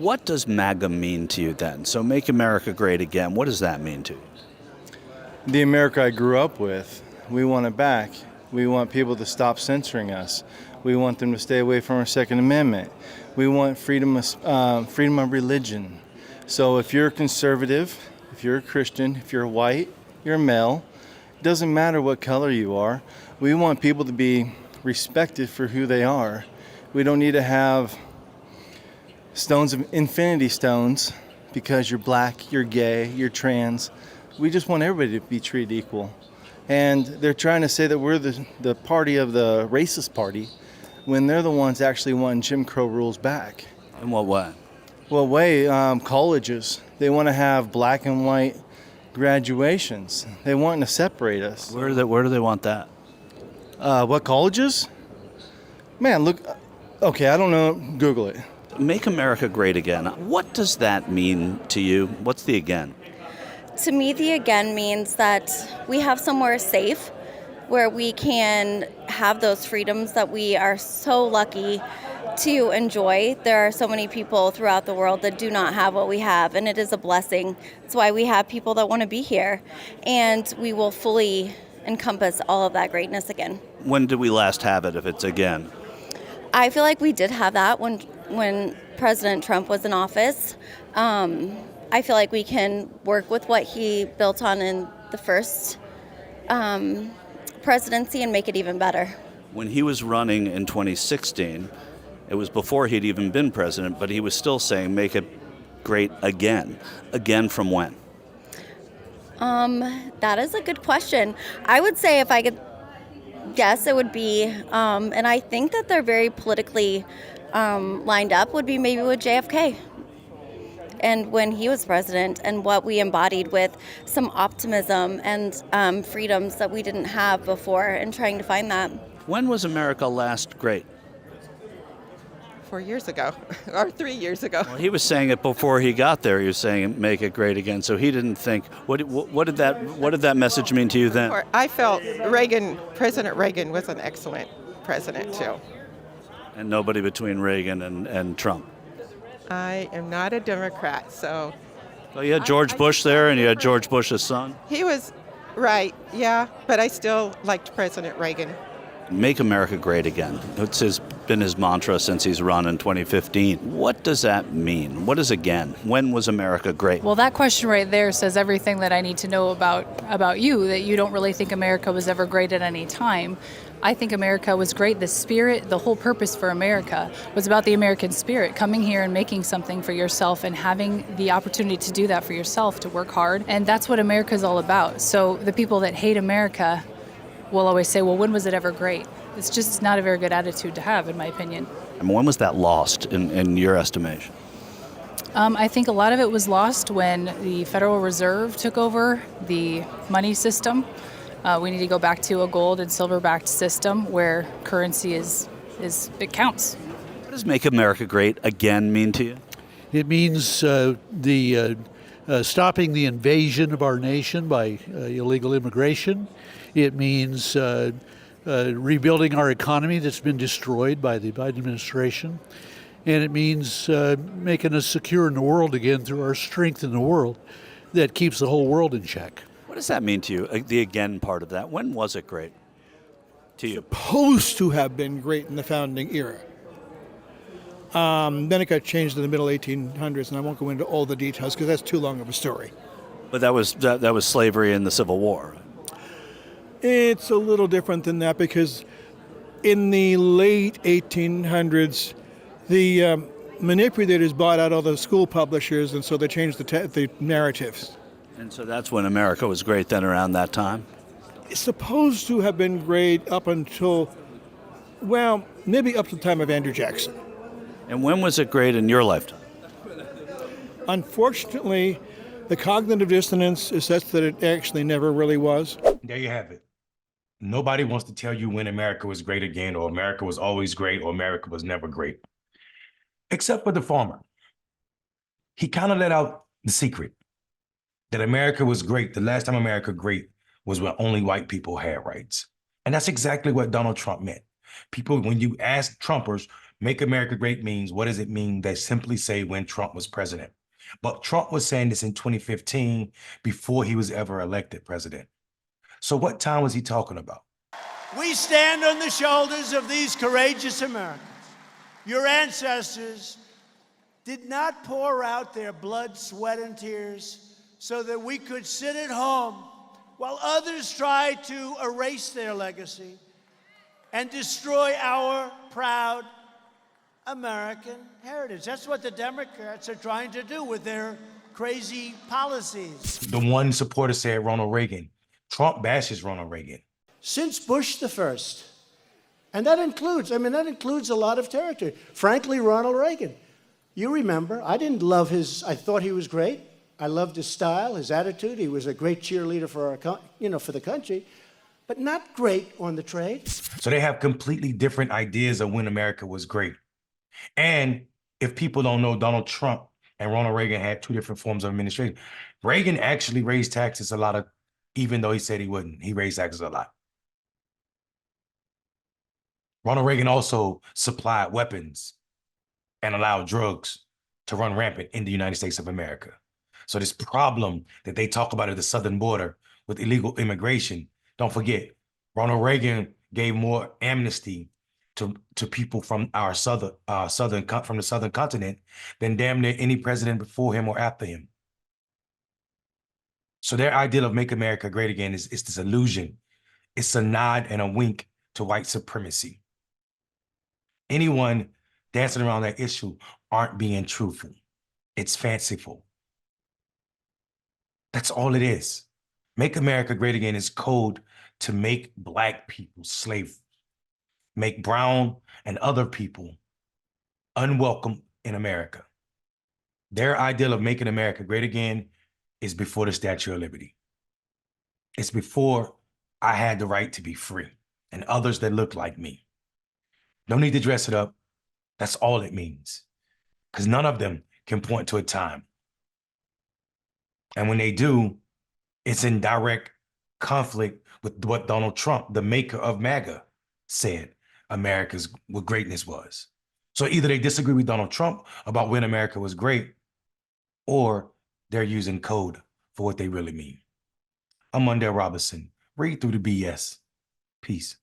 What does MAGA mean to you then? So make America great again. What does that mean to you? The America I grew up with, we want it back. We want people to stop censoring us. We want them to stay away from our Second Amendment. We want freedom of religion. So if you're conservative, if you're a Christian, if you're white, you're male, it doesn't matter what color you are. We want people to be respected for who they are. We don't need to have stones of infinity stones because you're black, you're gay, you're trans. We just want everybody to be treated equal. And they're trying to say that we're the party of the racist party when they're the ones actually wanting Jim Crow rules back. In what way? Well, colleges, they want to have black and white graduations. They want to separate us. Where do they want that? What colleges? Man, look, okay, I don't know, Google it. Make America great again. What does that mean to you? What's the again? To me, the again means that we have somewhere safe where we can have those freedoms that we are so lucky to enjoy. There are so many people throughout the world that do not have what we have, and it is a blessing. That's why we have people that want to be here, and we will fully encompass all of that greatness again. When did we last have it, if it's again? I feel like we did have that when President Trump was in office. I feel like we can work with what he built on in the first presidency and make it even better. When he was running in 2016, it was before he'd even been president, but he was still saying, make it great again. Again from when? That is a good question. I would say if I could guess, it would be, and I think that they're very politically lined up, would be maybe with JFK. And when he was president, and what we embodied with some optimism and freedoms that we didn't have before, and trying to find that. When was America last great? 4 years ago, or 3 years ago. Well, he was saying it before he got there. He was saying make it great again. So he didn't think. What did that message mean to you then? I felt President Reagan was an excellent president too. And nobody between Reagan and Trump. I am not a Democrat, so. So you had George Bush there, and you had George Bush's son. He was right, yeah, but I still liked President Reagan. Make America great again. It's been his mantra since he's run in 2015. What does that mean? What is again? When was America great? Well, that question right there says everything that I need to know about you, that you don't really think America was ever great at any time. I think America was great. The spirit, the whole purpose for America was about the American spirit, coming here and making something for yourself and having the opportunity to do that for yourself, to work hard. And that's what America is all about. So the people that hate America will always say, well, when was it ever great? It's just not a very good attitude to have, in my opinion. And when was that lost in your estimation? I think a lot of it was lost when the Federal Reserve took over the money system. We need to go back to a gold and silver-backed system where currency it counts. What does make America great again mean to you? It means stopping the invasion of our nation by illegal immigration. It means rebuilding our economy that's been destroyed by the Biden administration. And it means making us secure in the world again through our strength in the world that keeps the whole world in check. What does that mean to you, the again part of that? When was it great to you? Supposed to have been great in the founding era. Then it got changed in the middle 1800s, and I won't go into all the details because that's too long of a story. But that was slavery and the Civil War. It's a little different than that because in the late 1800s, the manipulators bought out all the school publishers, and so they changed the narratives. And so that's when America was great then, around that time? It's supposed to have been great up until, well, maybe up to the time of Andrew Jackson. And when was it great in your lifetime? Unfortunately, the cognitive dissonance is such that it actually never really was. There you have it. Nobody wants to tell you when America was great again, or America was always great, or America was never great. Except for the farmer. He kind of let out the secret that America was great. The last time America great was when only white people had rights. And that's exactly what Donald Trump meant. People, when you ask Trumpers, Make America Great means, what does it mean? They simply say when Trump was president. But Trump was saying this in 2015 before he was ever elected president. So what time was he talking about? We stand on the shoulders of these courageous Americans. Your ancestors did not pour out their blood, sweat, and tears so that we could sit at home while others tried to erase their legacy and destroy our proud American heritage. That's what the Democrats are trying to do with their crazy policies. The one supporter said Ronald Reagan. Trump bashes Ronald Reagan. Since Bush the first, and that includes a lot of territory. Frankly, Ronald Reagan. You remember, I didn't love I thought he was great. I loved his style, his attitude. He was a great cheerleader for for the country, but not great on the trade. So they have completely different ideas of when America was great. And if people don't know, Donald Trump and Ronald Reagan had two different forms of administration. Reagan actually raised taxes a lot, even though he said he wouldn't. He raised taxes a lot. Ronald Reagan also supplied weapons and allowed drugs to run rampant in the United States of America. So this problem that they talk about at the southern border with illegal immigration, don't forget, Ronald Reagan gave more amnesty to people from our from the southern continent than damn near any president before him or after him. So their ideal of make America great again is this illusion. It's a nod and a wink to white supremacy. Anyone dancing around that issue aren't being truthful. It's fanciful. That's all it is. Make America Great Again is code to make Black people slaves, make brown and other people unwelcome in America. Their ideal of making America great again is before the Statue of Liberty. It's before I had the right to be free and others that look like me. No need to dress it up. That's all it means. Because none of them can point to a time. And when they do, it's in direct conflict with what Donald Trump, the maker of MAGA, said what greatness was. So either they disagree with Donald Trump about when America was great, or they're using code for what they really mean. I'm Mondale Robinson. Read through the BS. Peace.